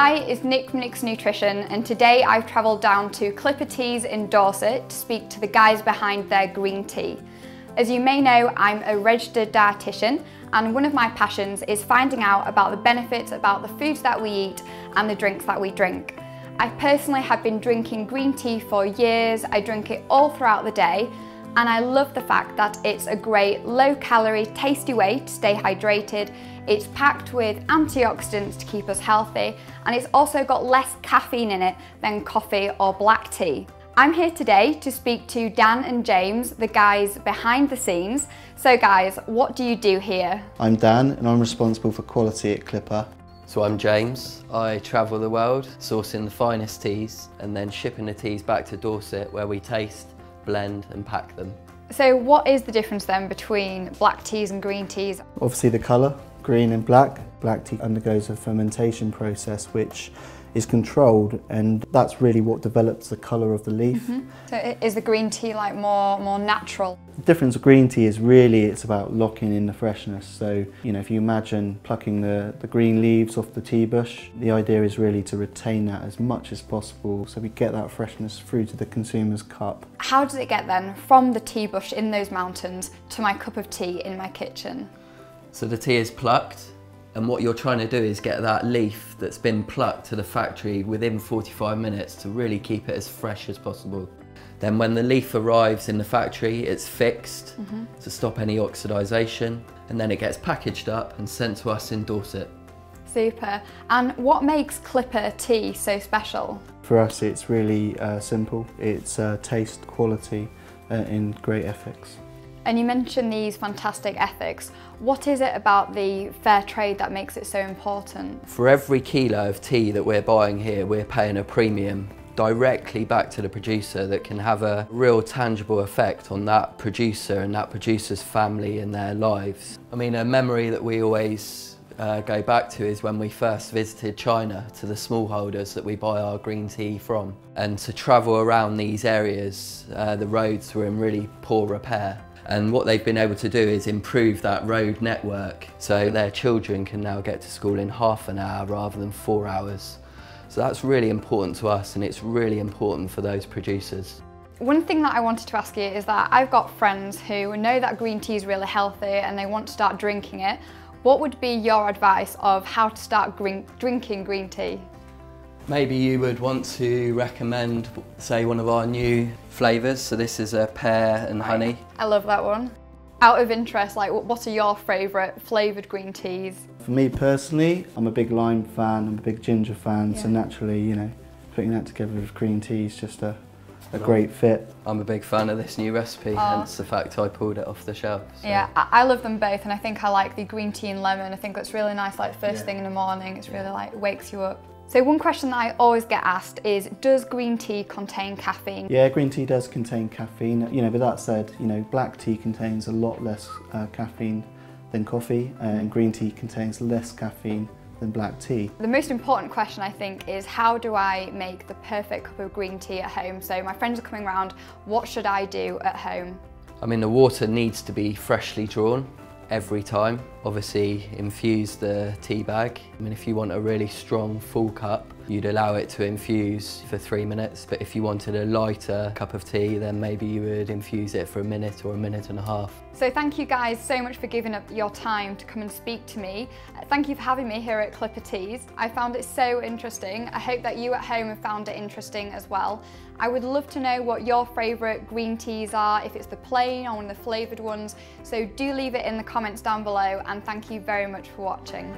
Hi, it's Nick from Nick's Nutrition, and today I've travelled down to Clipper Teas in Dorset to speak to the guys behind their green tea. As you may know, I'm a registered dietitian, and one of my passions is finding out about the benefits about the foods that we eat and the drinks that we drink. I personally have been drinking green tea for years. I drink it all throughout the day, and I love the fact that it's a great low-calorie, tasty way to stay hydrated. It's packed with antioxidants to keep us healthy, and it's also got less caffeine in it than coffee or black tea. I'm here today to speak to Dan and James, the guys behind the scenes. So guys, what do you do here? I'm Dan and I'm responsible for quality at Clipper. So I'm James. I travel the world sourcing the finest teas and then shipping the teas back to Dorset where we taste, blend and pack them. So what is the difference then between black teas and green teas? Obviously the colour, green and black. Black tea undergoes a fermentation process which is controlled, and that's really what develops the colour of the leaf. So is the green tea like more natural? The difference with green tea is really it's about locking in the freshness. So, you know, if you imagine plucking the green leaves off the tea bush, the idea is really to retain that as much as possible so we get that freshness through to the consumer's cup. How does it get then from the tea bush in those mountains to my cup of tea in my kitchen? So the tea is plucked, and what you're trying to do is get that leaf that's been plucked to the factory within 45 minutes to really keep it as fresh as possible. Then when the leaf arrives in the factory, it's fixed to stop any oxidisation, and then it gets packaged up and sent to us in Dorset. Super. And what makes Clipper tea so special? For us it's really simple. It's taste, quality and great ethics. And you mentioned these fantastic ethics. What is it about the fair trade that makes it so important? For every kilo of tea that we're buying here, we're paying a premium directly back to the producer that can have a real tangible effect on that producer and that producer's family and their lives. I mean, a memory that we always go back to is when we first visited China, to the smallholders that we buy our green tea from. And to travel around these areas, the roads were in really poor repair. And what they've been able to do is improve that road network so their children can now get to school in half an hour rather than 4 hours. So that's really important to us, and it's really important for those producers. One thing that I wanted to ask you is that I've got friends who know that green tea is really healthy and they want to start drinking it. What would be your advice of how to start drinking green tea? Maybe you would want to recommend, say, one of our new flavours. So this is a pear and honey. I love that one. Out of interest, like, what are your favourite flavoured green teas? For me personally, I'm a big lime fan, I'm a big ginger fan, so naturally, you know, putting that together with green tea is just a great fit. I'm a big fan of this new recipe, hence the fact I pulled it off the shelf. So. Yeah, I love them both, and I think I like the green tea and lemon. I think that's really nice, like first thing in the morning. It's really like wakes you up. So one question that I always get asked is, does green tea contain caffeine? Yeah, green tea does contain caffeine. You know, but that said, you know, black tea contains a lot less caffeine than coffee, and green tea contains less caffeine than black tea. The most important question, I think, is how do I make the perfect cup of green tea at home? So my friends are coming around, what should I do at home? I mean, the water needs to be freshly drawn every time. Obviously infuse the tea bag. I mean, if you want a really strong full cup, you'd allow it to infuse for 3 minutes, but if you wanted a lighter cup of tea, then maybe you would infuse it for a minute or a minute and a half. So thank you guys so much for giving up your time to come and speak to me. Thank you for having me here at Clipper Teas. I found it so interesting. I hope that you at home have found it interesting as well. I would love to know what your favourite green teas are, if it's the plain or one of the flavoured ones. So do leave it in the comments down below, and thank you very much for watching.